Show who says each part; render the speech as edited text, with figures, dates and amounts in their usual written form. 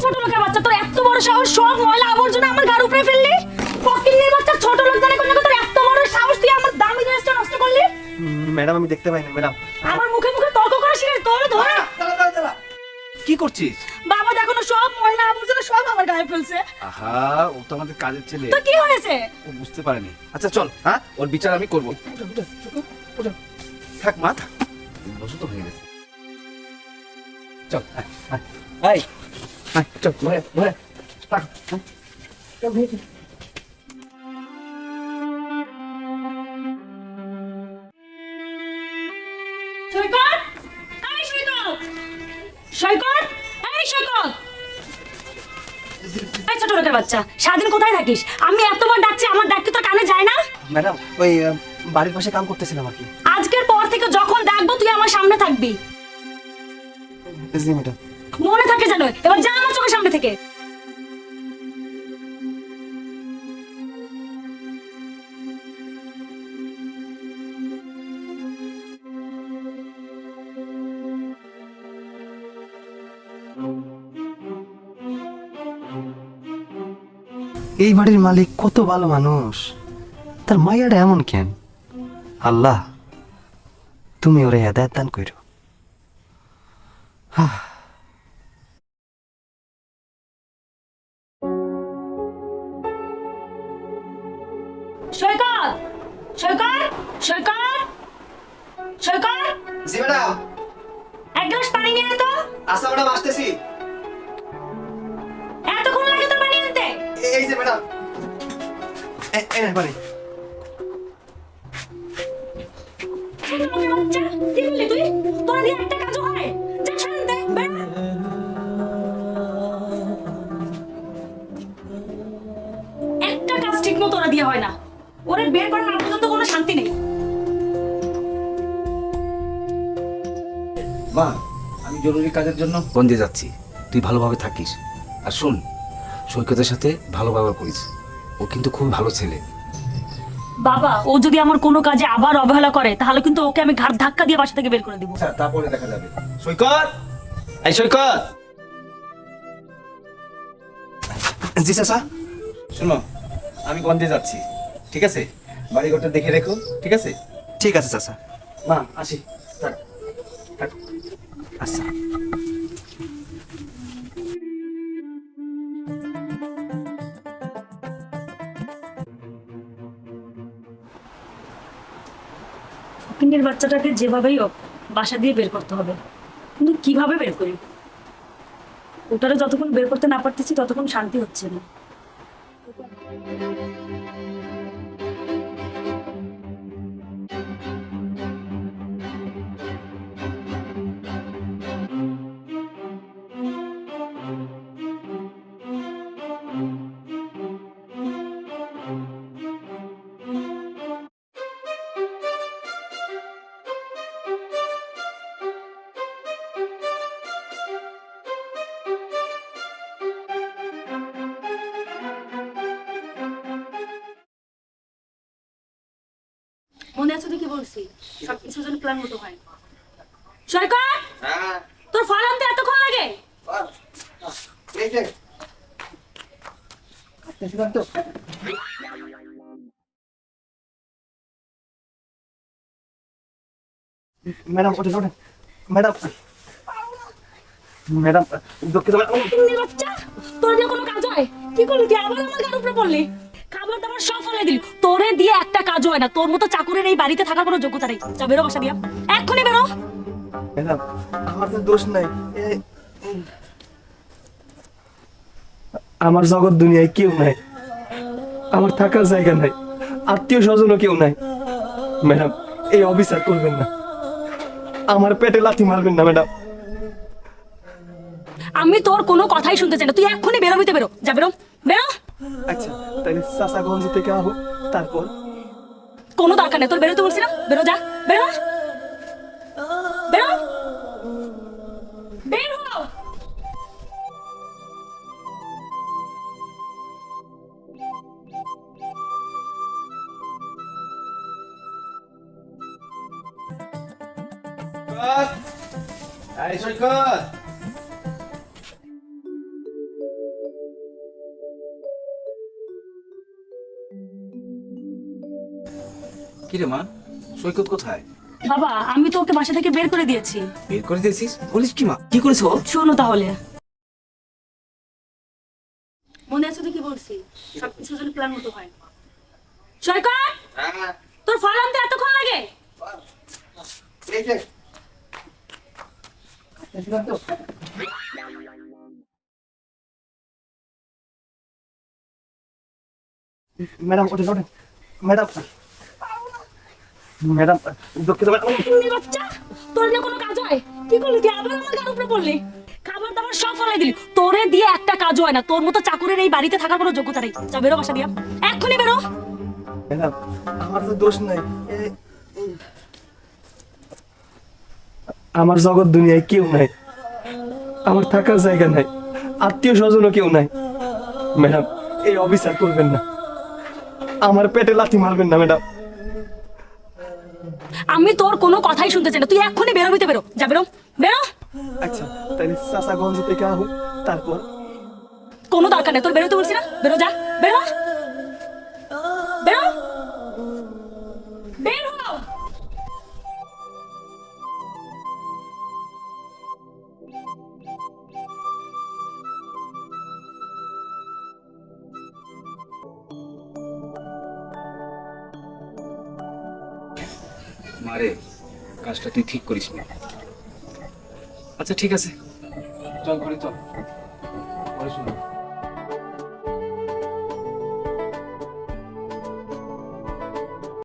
Speaker 1: ছোট লোকের বাচ্চা, তোর এত বড় সাহস, সব ময়লা আবর্জনা আমার গার উপরে ফেললি। ফকিন্নির বাচ্চা, ছোট লোক জানে কোন, তোর এত বড় সাহস, তুই আমার দামি জিনিসটা নষ্ট করলি।
Speaker 2: ম্যাডাম আমি দেখতে পাইনি ম্যাডাম।
Speaker 1: আমার মুখে মুখে তর্ক করিস না, তোর ধরে।
Speaker 2: কি করছিস?
Speaker 1: বাবা দেখো না, সব ময়লা আবর্জনা সব আমার গায়ে ফেলছে।
Speaker 2: আহা, ও তো আমাদের কাজের ছেলে,
Speaker 1: তো কি হয়েছে?
Speaker 2: ও বুঝতে পারেনি। আচ্ছা চল, হ্যাঁ ওর বিচার আমি করবো। থাক মা, থাক, বসে তো হয়ে গেছে। চল চল, ঘরে থাক। চল,
Speaker 1: সৈকত, এই সৈকত, সৈকত, এই সৈকত। এই ছোট লোকের বাচ্চা, সারাদিন কোথায় থাকিস? আমি এতবার ডাকছি, আমার ডাক কি তোর কানে যায় না?
Speaker 2: ম্যাডাম ওই বাড়ির পাশে কাম করতেছিলাম আর কি।
Speaker 1: আজকের পর থেকে যখন ডাকবো তুই আমার সামনে থাকবি,
Speaker 2: জি ম্যাডাম।
Speaker 1: মনে থাকে যেন। এবার যা আমার চোখের সামনে থেকে।
Speaker 3: এই বাড়ির মালিক কত ভালো মানুষ, তার মাইয়াটা এমন কেন? আল্লাহ তুমি ওরে হেদায়েত দান করো।
Speaker 1: সৈকত, সৈকত, সৈকত, সৈকত,
Speaker 2: জি ম্যাডাম।
Speaker 1: এক গ্লাস পানি নিয়ে আয় তো।
Speaker 2: আচ্ছা ম্যাডাম, আসতেছি।
Speaker 1: এতক্ষণ লাগে তোর পানি আনতে?
Speaker 2: এই যে ম্যাডাম, এই না পানি।
Speaker 1: ছোট লোকের বাচ্চা, কি বললি তুই? তোরা দিয়ে একটা কাজও হয়? যা শান্তি, বের হ। একটা কাজ ঠিক মতো ওরা দিয়ে হয় না। ওরে বের করার আগ পর্যন্ত কোনো শান্তি নেই।
Speaker 2: মা, আমি জরুরি কাজের জন্য গঞ্জে যাচ্ছি, তুই ভালোভাবে থাকিস। আর শোন, সৈকতের সাথে ভালো ব্যবহার করিস, ও কিন্তু খুব ভালো ছেলে।
Speaker 1: বাবা, ও যদি আমার কোনো কাজে আবার অবহেলা করে তাহলে কিন্তু ওকে আমি ঘাড় ধাক্কা দিয়ে বাসা থেকে বের করে দিব।
Speaker 2: আচ্ছা, তারপরে দেখা যাবে। সৈকত, এই সৈকত। জি চাচা। শোনো, আমি গঞ্জে যাচ্ছি, ঠিক আছে? বাড়িঘরটা দেখে রেখো, ঠিক আছে?
Speaker 3: ঠিক আছে চাচা।
Speaker 2: মা, আসি। থাক, থাক।
Speaker 3: আচ্ছা।
Speaker 1: ফকিন্নির বাচ্চাটাকে যেভাবেই হোক বাসা দিয়ে বের করতে হবে, কিন্তু কিভাবে বের করি? ওটারে যতক্ষণ বের করতে না পারতেছি ততক্ষণ শান্তি হচ্ছে না। মনে আছে তুই কি বলছি? সবকিছু যেন প্ল্যান মতো হয়। সৈকত, তোর ফল আনতে এতক্ষণ লাগে?
Speaker 2: এই যে কাটতেছিলাম তো। ম্যাডাম ওঠেন, ওঠেন ম্যাডাম। ম্যাডাম দুঃখিত ম্যাডাম।
Speaker 1: ফকিন্নির বাচ্চা, তোর দিয়ে কোনো কাজ হয়? কি করলি তুই? আবার আমার গার উপরে পড়লি। খাবার দাবার সব ফেলে দিলি। তোরে দিয়ে একটা কাজ হয় না। তোর মতো চাকরের এই বাড়িতে থাকার কোনো যোগ্যতা নেই। যা বেরো বাসা দিয়া, এক্ষুনি বেরো।
Speaker 2: ম্যাডাম আমার তো দোষ নাই, আমার জগৎ দুনিয়ায় কেউ নাই, আমার থাকার জায়গা নাই, আত্মীয় স্বজনও কেউ নাই। ম্যাডাম এই অবিচার করবেন না, আমার পেটে লাথি মারবেন না ম্যাডাম।
Speaker 1: আমি তোর কোনো কথাই শুনতে চাই না। তুই এক্ষুনি বেরো, হইতে বেরো। যা বেরো, বেরো।
Speaker 2: আচ্ছা তাহলে চাচাগঞ্জ থেকে আহো, তারপর।
Speaker 1: কোনো দরকার নেই, তোর বেরোতে বলছি না। বেরো, যা বেরো, বেরো, বের হও।
Speaker 2: এই সৈকত,
Speaker 4: কি রে মা, সৈকত কোথায়?
Speaker 1: বাবা আমি তো ওকে বাসা থেকে বের করে দিয়েছি।
Speaker 4: বের করে দিয়েছিস? বলিস কি মা, কি করেছো?
Speaker 1: শোনো তাহলে, মনে আছে তো কি বলছি, সবকিছু যেন প্ল্যান মতো হয়। সরকার, তোর ফল আনতে এতক্ষণ লাগে?
Speaker 2: ম্যাডাম ওঠেন ওঠেন ম্যাডাম, ম্যাডাম দুঃখিত ম্যাডাম।
Speaker 1: তুমি বাচ্চা, তোর না কোনো কাজ হয়? কি করলি তুই? আবার আমার গার উপরে পড়লি। খাবার দাবার সব ফেলাই দিলি। তোরে দিয়ে একটা কাজ হয় না। তোর মতো চাকরের এই বাড়িতে থাকার কোনো যোগ্যতা নেই। যা বেরো বাসা দিয়া, এক্ষুনি বেরো।
Speaker 2: ম্যাডাম আমার তো দোষ নাই, আমার জগৎ দুনিয়ায় কেউ নাই, আমার থাকার জায়গা নাই, আত্মীয় স্বজনও কেউ নাই। ম্যাডাম এই অবিচার করবেন না, আমার পেটে লাথি মারবেন না ম্যাডাম।
Speaker 1: আমি তোর কোনো কথাই শুনতে চাই না। তুই এক্ষুনি বেরো, হইতে বেরো। যা বেরো, বেরো।
Speaker 2: আচ্ছা তাহলে চাচাগঞ্জ থেকে আহুন, তারপর
Speaker 1: কোনো দরকার নেই, তোর বেরোতে বলছি না। বেরো, যা বেরো, বেরো, বের হও।
Speaker 4: মারে, কাজটা তুই ঠিক করিস না। আচ্ছা ঠিক আছে, চল করে চল, পরে শুনো।